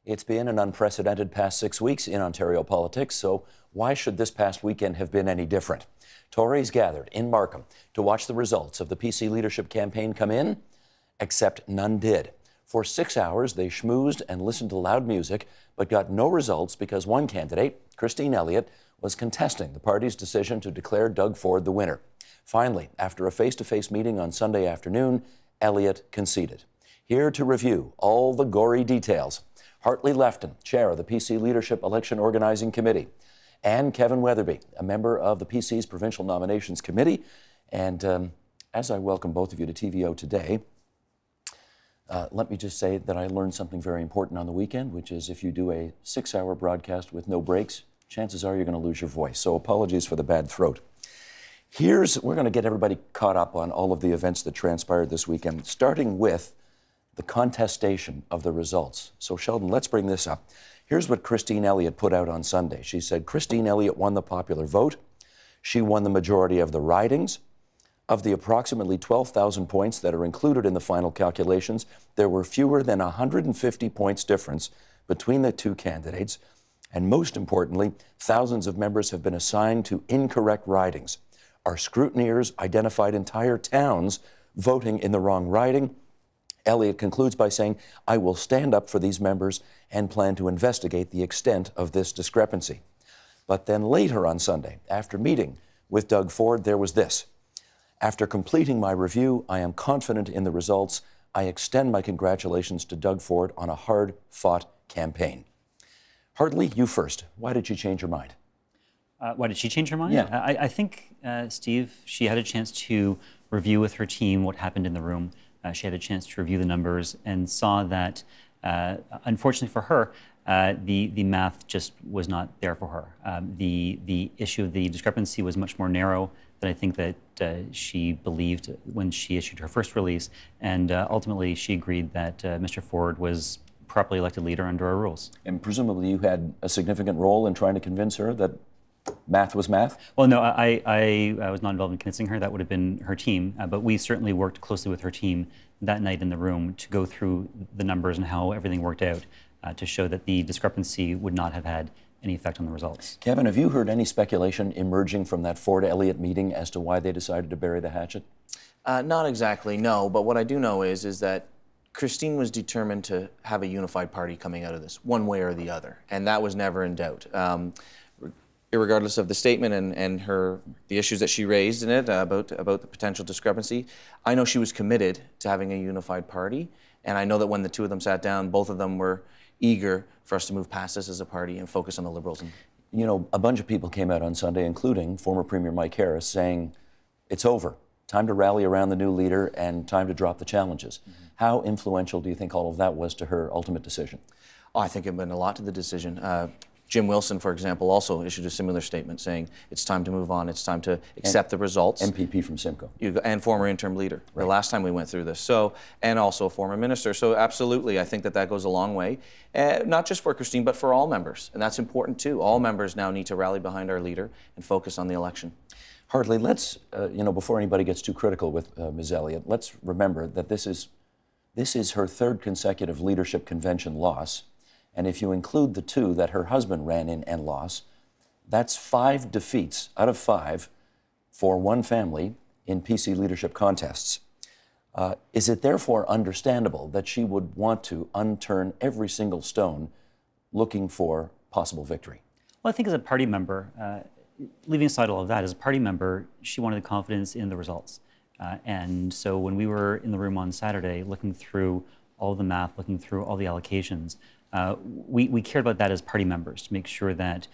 It's been an unprecedented past 6 weeks in Ontario politics, so why should this past weekend have been any different? Tories gathered in Markham to watch the results of the PC leadership campaign come in, except none did. For 6 hours, they schmoozed and listened to loud music, but got no results because one candidate, Christine Elliott, was contesting the party's decision to declare Doug Ford the winner. Finally, after a face-to-face meeting on Sunday afternoon, Elliott conceded. Here to review all the gory details, Hartley Lefton, chair of the PC Leadership Election Organizing Committee, and Kevin Weatherbee, a member of the PC's Provincial Nominations Committee. And as I welcome both of you to TVO today, let me just say that I learned something very important on the weekend, which is if you do a 6-hour broadcast with no breaks, chances are you're going to lose your voice. So apologies for the bad throat. We're going to get everybody caught up on all of the events that transpired this weekend, starting with the contestation of the results. So Sheldon, let's bring this up. Here's what Christine Elliott put out on Sunday. She said, Christine Elliott won the popular vote. She won the majority of the ridings. Of the approximately 12,000 points that are included in the final calculations, there were fewer than 150 points difference between the two candidates. And most importantly, thousands of members have been assigned to incorrect ridings. Our scrutineers identified entire towns voting in the wrong riding. Elliott concludes by saying, I will stand up for these members and plan to investigate the extent of this discrepancy. But then later on Sunday, after meeting with Doug Ford, there was this. After completing my review, I am confident in the results. I extend my congratulations to Doug Ford on a hard-fought campaign. Hartley, you first. Why did you change your mind? Why did she change her mind? Yeah. I think, Steve, she had a chance to review with her team what happened in the room. She had a chance to review the numbers and saw that, unfortunately for her, the math just was not there for her. The issue of the discrepancy was much more narrow than I think that she believed when she issued her first release, and ultimately she agreed that Mr. Ford was properly elected leader under our rules. And presumably you had a significant role in trying to convince her that math was math? Well, no, I was not involved in convincing her. That would have been her team. But we certainly worked closely with her team that night in the room to go through the numbers and how everything worked out to show that the discrepancy would not have had any effect on the results. Kevin, have you heard any speculation emerging from that Ford-Elliott meeting as to why they decided to bury the hatchet? Not exactly, no. But what I do know is that Christine was determined to have a unified party coming out of this, one way or the other. And that was never in doubt. Irregardless of the statement and the issues that she raised in it about the potential discrepancy, I know she was committed to having a unified party, and I know that when the two of them sat down, both of them were eager for us to move past this as a party and focus on the Liberals. You know, a bunch of people came out on Sunday, including former Premier Mike Harris, saying it's over, time to rally around the new leader and time to drop the challenges. Mm-hmm. How influential do you think all of that was to her ultimate decision? Oh, I think it meant a lot to the decision. Jim Wilson, for example, also issued a similar statement saying it's time to move on, it's time to accept the results. MPP from Simcoe. And former interim leader, right. The last time we went through this. So, and also a former minister. So absolutely, I think that goes a long way, not just for Christine, but for all members. And that's important too. All members now need to rally behind our leader and focus on the election. Hartley, let's, before anybody gets too critical with Ms. Elliott, let's remember that this is her third consecutive leadership convention loss. And if you include the two that her husband ran in and lost, that's 5 defeats out of 5 for one family in PC leadership contests. Is it therefore understandable that she would want to unturn every single stone looking for possible victory? Well, I think as a party member, leaving aside all of that, as a party member, she wanted confidence in the results. And so when we were in the room on Saturday looking through all the math, looking through all the allocations, we cared about that as party members to make sure that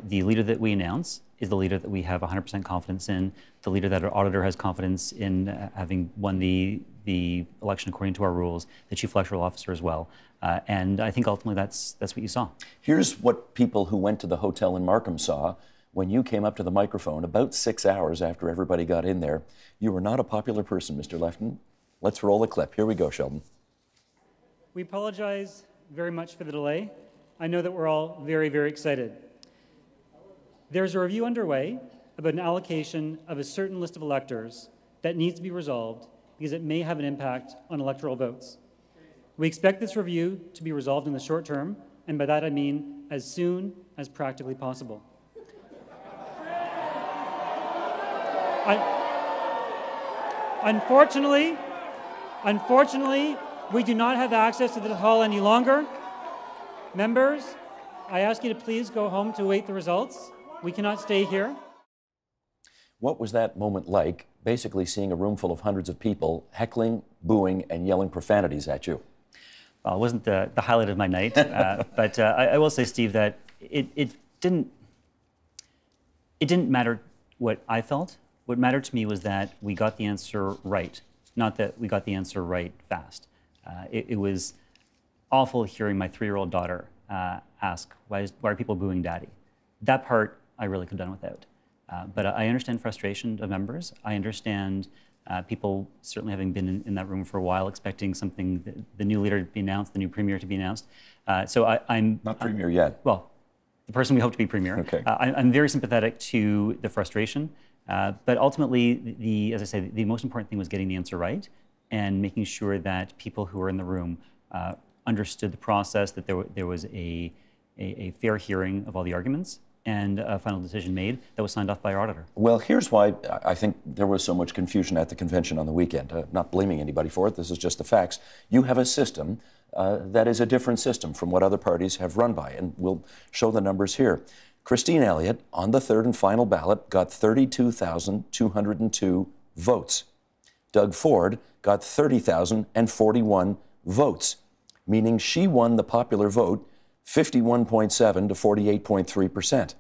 the leader that we announce is the leader that we have 100% confidence in, the leader that our auditor has confidence in having won the election according to our rules, the chief electoral officer as well. And I think ultimately that's what you saw. Here's what people who went to the hotel in Markham saw when you came up to the microphone about 6 hours after everybody got in there. You were not a popular person, Mr. Lefton. Let's roll a clip. Here we go, Sheldon. We apologize very much for the delay. I know that we're all very, very excited. There's a review underway about an allocation of a certain list of electors that needs to be resolved because it may have an impact on electoral votes. We expect this review to be resolved in the short term, and by that I mean as soon as practically possible. Unfortunately, we do not have access to the hall any longer. Members, I ask you to please go home to await the results. We cannot stay here. What was that moment like, basically seeing a room full of hundreds of people heckling, booing, and yelling profanities at you? Well, it wasn't the highlight of my night, but I will say, Steve, that it didn't matter what I felt. What mattered to me was that we got the answer right, not that we got the answer right fast. It was awful hearing my 3-year-old daughter ask, why are people booing Daddy? That part I really could have done without. But I understand frustration of members. I understand people certainly having been in that room for a while, expecting something, the new leader to be announced, the new premier to be announced. So I'm not premier yet. Well, the person we hope to be premier. Okay. I'm very sympathetic to the frustration, but ultimately, as I say, the most important thing was getting the answer right and making sure that people who were in the room understood the process, that there was a fair hearing of all the arguments, and a final decision made that was signed off by our auditor. Well, here's why I think there was so much confusion at the convention on the weekend. Not blaming anybody for it, this is just the facts. You have a system that is a different system from what other parties have run by, and we'll show the numbers here. Christine Elliott, on the third and final ballot, got 32,202 votes. Doug Ford got 30,041 votes, meaning she won the popular vote 51.7 to 48.3%.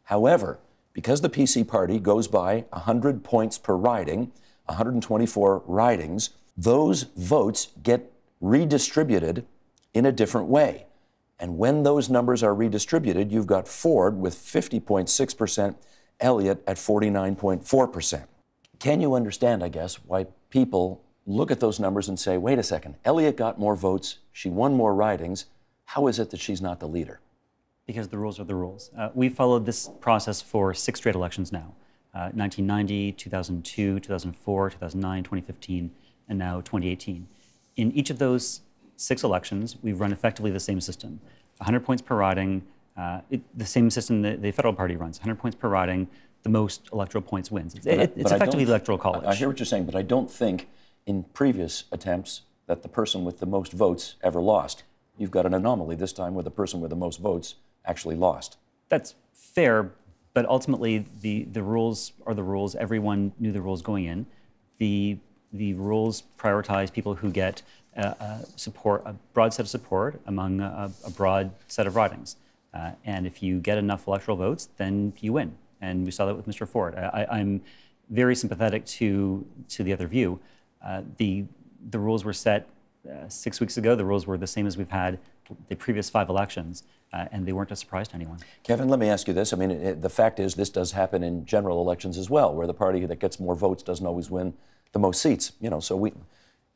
However, because the PC party goes by 100 points per riding, 124 ridings, those votes get redistributed in a different way. And when those numbers are redistributed, you've got Ford with 50.6%, Elliott at 49.4%. Can you understand, I guess, why people look at those numbers and say, wait a second, Elliott got more votes, she won more ridings, how is it that she's not the leader? Because the rules are the rules. We've followed this process for 6 straight elections now. 1990, 2002, 2004, 2009, 2015, and now 2018. In each of those 6 elections, we've run effectively the same system. 100 points per riding, the same system that the federal party runs. 100 points per riding, the most electoral points wins. It's effectively the electoral college. I hear what you're saying, but I don't think in previous attempts that the person with the most votes ever lost. You've got an anomaly this time where the person with the most votes actually lost. That's fair, but ultimately the rules are the rules. Everyone knew the rules going in. The rules prioritize people who get a broad set of support among a broad set of ridings. And if you get enough electoral votes, then you win. And we saw that with Mr. Ford. I'm very sympathetic to the other view. The rules were set 6 weeks ago. The rules were the same as we've had the previous 5 elections, and they weren't a surprise to anyone. Kevin, let me ask you this. I mean, the fact is this does happen in general elections as well, where the party that gets more votes doesn't always win the most seats. You know, so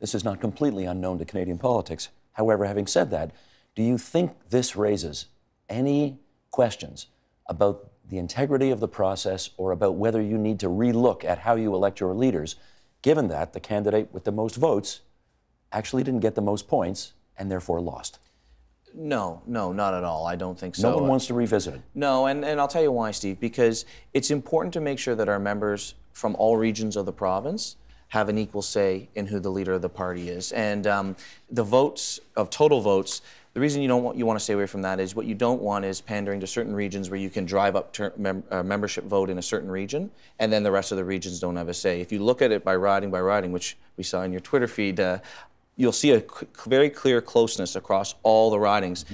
this is not completely unknown to Canadian politics. However, having said that, do you think this raises any questions about the integrity of the process or about whether you need to relook at how you elect your leaders, given that the candidate with the most votes actually didn't get the most points and therefore lost? No, not at all. I don't think so. No one wants to revisit it. No, and I'll tell you why, Steve, because it's important to make sure that our members from all regions of the province have an equal say in who the leader of the party is. And the votes, of total votes, the reason you want to stay away from that is what you don't want is pandering to certain regions where you can drive up membership vote in a certain region, and then the rest of the regions don't have a say. If you look at it by riding, which we saw in your Twitter feed, you'll see a very clear closeness across all the ridings.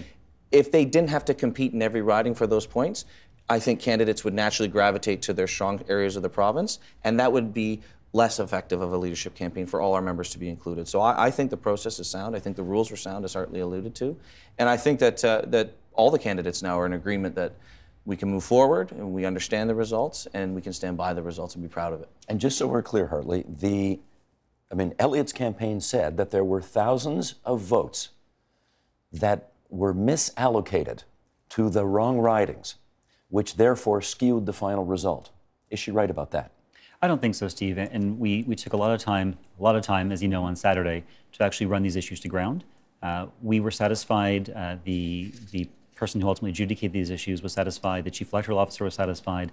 If they didn't have to compete in every riding for those points, I think candidates would naturally gravitate to their strong areas of the province, and that would be less effective of a leadership campaign for all our members to be included. So I think the process is sound. I think the rules were sound, as Hartley alluded to. And I think that, that all the candidates now are in agreement that we can move forward and we understand the results and we can stand by the results and be proud of it. And just so we're clear, Hartley, Elliott's campaign said that there were thousands of votes that were misallocated to the wrong ridings, which therefore skewed the final result. Is she right about that? I don't think so, Steve. And we took a lot of time, as you know, on Saturday to actually run these issues to ground. We were satisfied, the person who ultimately adjudicated these issues was satisfied, the chief electoral officer was satisfied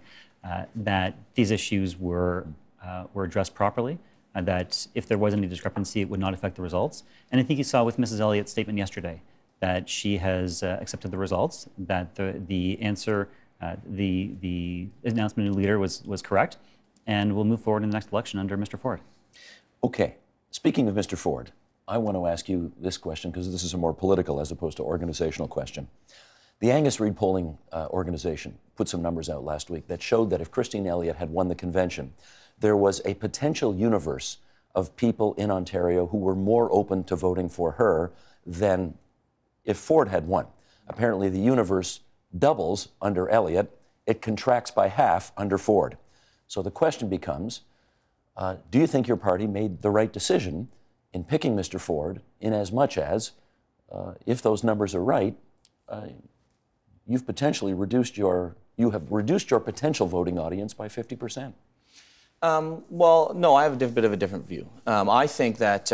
that these issues were addressed properly, that if there was any discrepancy, it would not affect the results. And I think you saw with Mrs. Elliott's statement yesterday that she has accepted the results, that the answer, the announcement of the leader was correct, and we'll move forward in the next election under Mr. Ford. Okay, speaking of Mr. Ford, I want to ask you this question because this is a more political as opposed to organizational question. The Angus Reid polling organization put some numbers out last week that showed that if Christine Elliott had won the convention, there was a potential universe of people in Ontario who were more open to voting for her than if Ford had won. Apparently the universe doubles under Elliott. It contracts by half under Ford. So the question becomes, do you think your party made the right decision in picking Mr. Ford, in as much as, if those numbers are right, you have reduced your potential voting audience by 50%? Well, no, I have a bit of a different view. I think that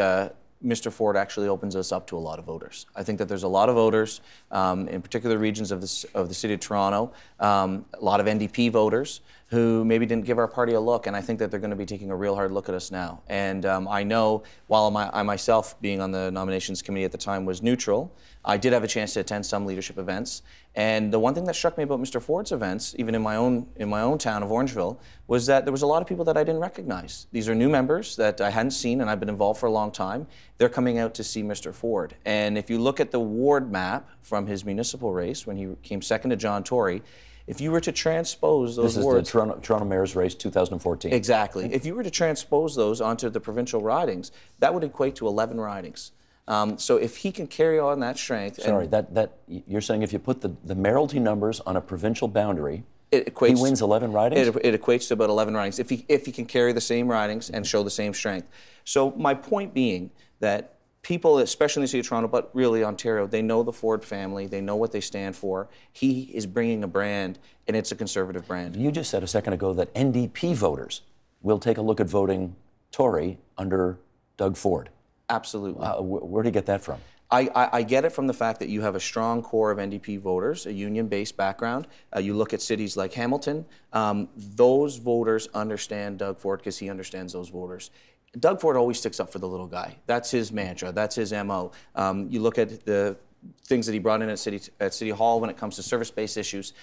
Mr. Ford actually opens us up to a lot of voters. I think that there's a lot of voters in particular regions of the city of Toronto, a lot of NDP voters who maybe didn't give our party a look, and I think that they're going to be taking a real hard look at us now. And I know, while I myself, being on the nominations committee at the time, was neutral, I did have a chance to attend some leadership events. And the one thing that struck me about Mr. Ford's events, even in my own town of Orangeville, was that there was a lot of people that I didn't recognize. These are new members that I hadn't seen, and I've been involved for a long time. They're coming out to see Mr. Ford. And if you look at the ward map from his municipal race, when he came second to John Tory, if you were to transpose those wards... This is the Toronto Mayor's race 2014. Exactly. If you were to transpose those onto the provincial ridings, that would equate to 11 ridings. So if he can carry on that strength... Sorry, you're saying if you put the mayoralty numbers on a provincial boundary, he wins 11 ridings? It equates to about 11 ridings, if he can carry the same ridings and show the same strength. So my point being that people, especially in the city of Toronto, but really Ontario, they know the Ford family, they know what they stand for. He is bringing a brand, and it's a conservative brand. You just said a second ago that NDP voters will take a look at voting Tory under Doug Ford. Absolutely. Where do you get that from? I get it from the fact that you have a strong core of NDP voters, a union-based background. You look at cities like Hamilton, those voters understand Doug Ford because he understands those voters. Doug Ford always sticks up for the little guy. That's his mantra. That's his MO. You look at the things that he brought in at City Hall when it comes to service-based issues.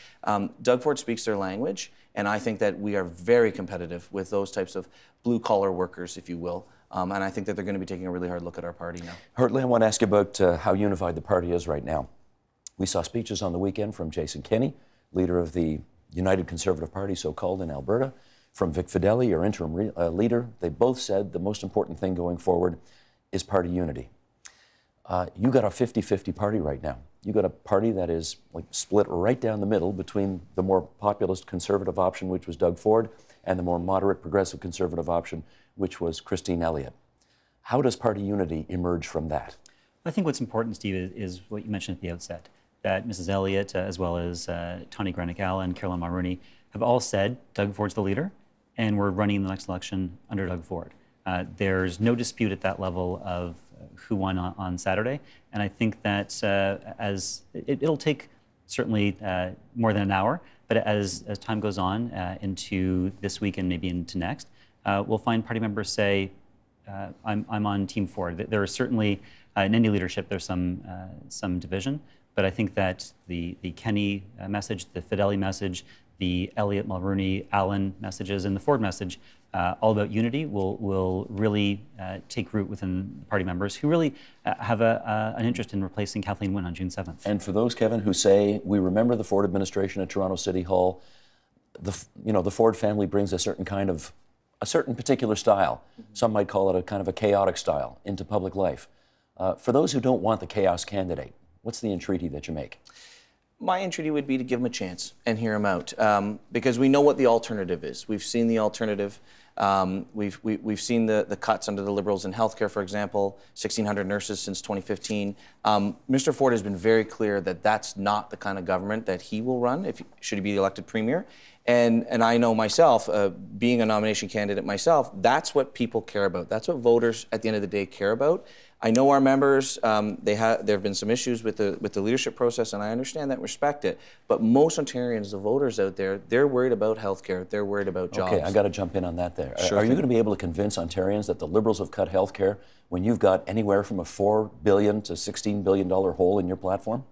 Doug Ford speaks their language, and I think that we are very competitive with those types of blue-collar workers, if you will. And I think that they're going to be taking a really hard look at our party now. Hartley, I want to ask you about how unified the party is right now. We saw speeches on the weekend from Jason Kenney, leader of the United Conservative Party, so-called, in Alberta, from Vic Fideli, your interim leader. They both said the most important thing going forward is party unity. You got a 50-50 party right now. You got a party that is like split right down the middle between the more populist conservative option, which was Doug Ford, and the more moderate progressive conservative option, which was Christine Elliott. How does party unity emerge from that? I think what's important, Steve, is what you mentioned at the outset, that Mrs. Elliott, as well as Tawny Granick-Allen, Caroline Mulroney, have all said Doug Ford's the leader, and we're running the next election under Doug Ford. There's no dispute at that level of who won on Saturday, and I think that it'll take certainly more than an hour, but as time goes on into this week and maybe into next, we'll find party members say, I'm on Team Ford. There is certainly, in any leadership, there's some division, but I think that the Kenney message, the Fideli message, the Elliott, Mulroney, Allen messages, and the Ford message, all about unity, will really take root within party members who really have an interest in replacing Kathleen Wynne on June 7th. And for those, Kevin, who say, we remember the Ford administration at Toronto City Hall, the Ford family brings a certain particular style. Some might call it a kind of a chaotic style into public life. For those who don't want the chaos candidate, what's the entreaty that you make? My entreaty would be to give him a chance and hear him out, because we know what the alternative is. We've seen the alternative. We've seen the cuts under the Liberals in healthcare, for example, 1,600 nurses since 2015. Mr. Ford has been very clear that that's not the kind of government that he will run should he be elected premier. And I know myself, being a nomination candidate myself, that's what people care about. That's what voters at the end of the day care about. I know our members, there have been some issues with the leadership process, and I understand that and respect it. But most Ontarians, the voters out there, they're worried about healthcare. They're worried about jobs. Okay, I got to jump in on that there. Sure Are you going to be able to convince Ontarians that the Liberals have cut healthcare when you've got anywhere from a $4 billion to $16 billion hole in your platform?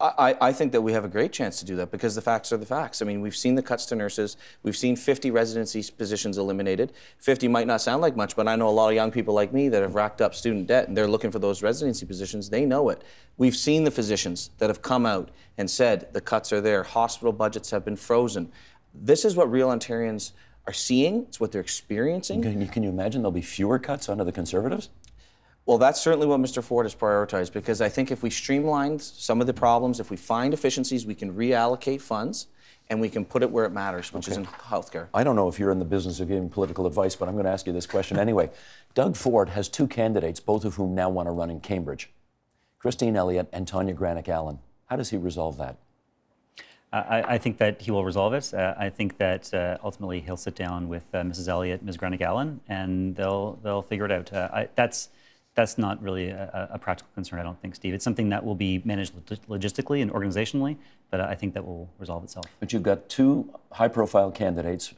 I think that we have a great chance to do that because the facts are the facts. I mean, we've seen the cuts to nurses. We've seen 50 residency positions eliminated. 50 might not sound like much, but I know a lot of young people like me that have racked up student debt and they're looking for those residency positions. They know it. We've seen the physicians that have come out and said the cuts are there. Hospital budgets have been frozen. This is what real Ontarians are seeing. It's what they're experiencing. Can you imagine there'll be fewer cuts under the Conservatives? Well, that's certainly what Mr. Ford has prioritized, because I think if we streamline some of the problems, if we find efficiencies, we can reallocate funds and we can put it where it matters, which is in healthcare. I don't know if you're in the business of giving political advice, but I'm going to ask you this question anyway. Doug Ford has two candidates, both of whom now want to run in Cambridge, Christine Elliott and Tanya Granick-Allen. How does he resolve that? I think that he will resolve it. I think that ultimately he'll sit down with Mrs. Elliott, Ms. Granick-Allen, and they'll figure it out. That's not really a practical concern, I don't think, Steve. It's something that will be managed logistically and organizationally, but I think that will resolve itself. But you've got two high-profile candidates.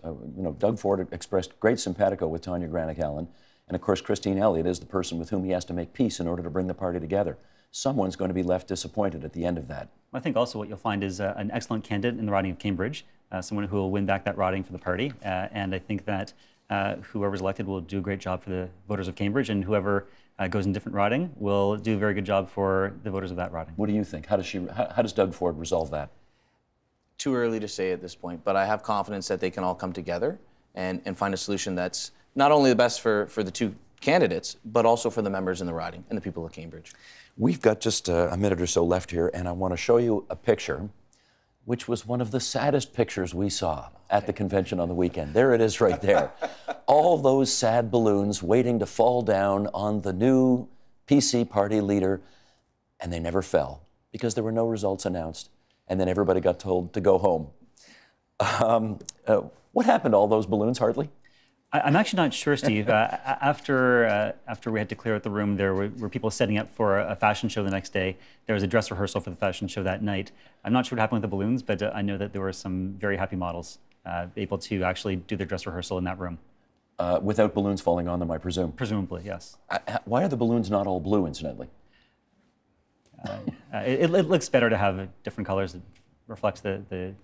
Doug Ford expressed great simpatico with Tanya Granick-Allen, and of course Christine Elliott is the person with whom he has to make peace in order to bring the party together. Someone's going to be left disappointed at the end of that. I think also what you'll find is an excellent candidate in the riding of Cambridge, someone who will win back that riding for the party, and I think that whoever's elected will do a great job for the voters of Cambridge, and whoever goes in different riding will do a very good job for the voters of that riding. What do you think? How does Doug Ford resolve that? Too early to say at this point, but I have confidence that they can all come together and find a solution that's not only the best for the two candidates, but also for the members in the riding and the people of Cambridge. We've got just a minute or so left here, and I want to show you a picture which was one of the saddest pictures we saw at the convention on the weekend. There it is right there. All those sad balloons waiting to fall down on the new PC party leader, and they never fell because there were no results announced, and then everybody got told to go home. What happened to all those balloons, Hartley? I'm actually not sure, Steve. After we had to clear out the room, there were people setting up for a fashion show the next day. There was a dress rehearsal for the fashion show that night. I'm not sure what happened with the balloons, but I know that there were some very happy models able to actually do their dress rehearsal in that room. Without balloons falling on them, I presume? Presumably, yes. Why are the balloons not all blue, incidentally? It looks better to have different colors. It reflects the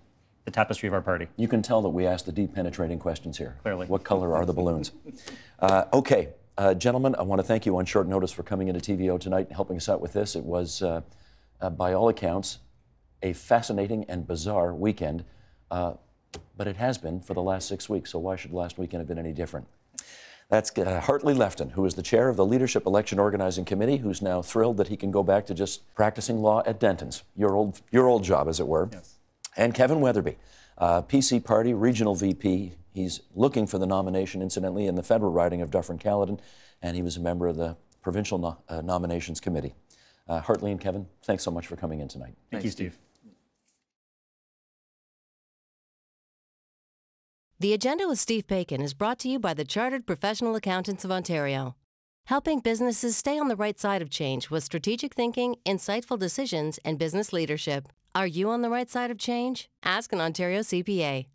tapestry of our party. You can tell that we asked the deep, penetrating questions here. Clearly. What color are the balloons? Okay, gentlemen, I want to thank you on short notice for coming into TVO tonight and helping us out with this. It was, by all accounts, a fascinating and bizarre weekend, but it has been for the last 6 weeks, so why should last weekend have been any different? That's Hartley Lefton, who is the chair of the Leadership Election Organizing Committee, who's now thrilled that he can go back to just practicing law at Denton's, your old job, as it were. Yes. And Kevin Weatherbee, PC Party Regional VP. He's looking for the nomination, incidentally, in the federal riding of Dufferin-Caledon, and he was a member of the Provincial Nominations Committee. Hartley and Kevin, thanks so much for coming in tonight. Thank you, Steve. The Agenda with Steve Paikin is brought to you by the Chartered Professional Accountants of Ontario, helping businesses stay on the right side of change with strategic thinking, insightful decisions, and business leadership. Are you on the right side of change? Ask an Ontario CPA.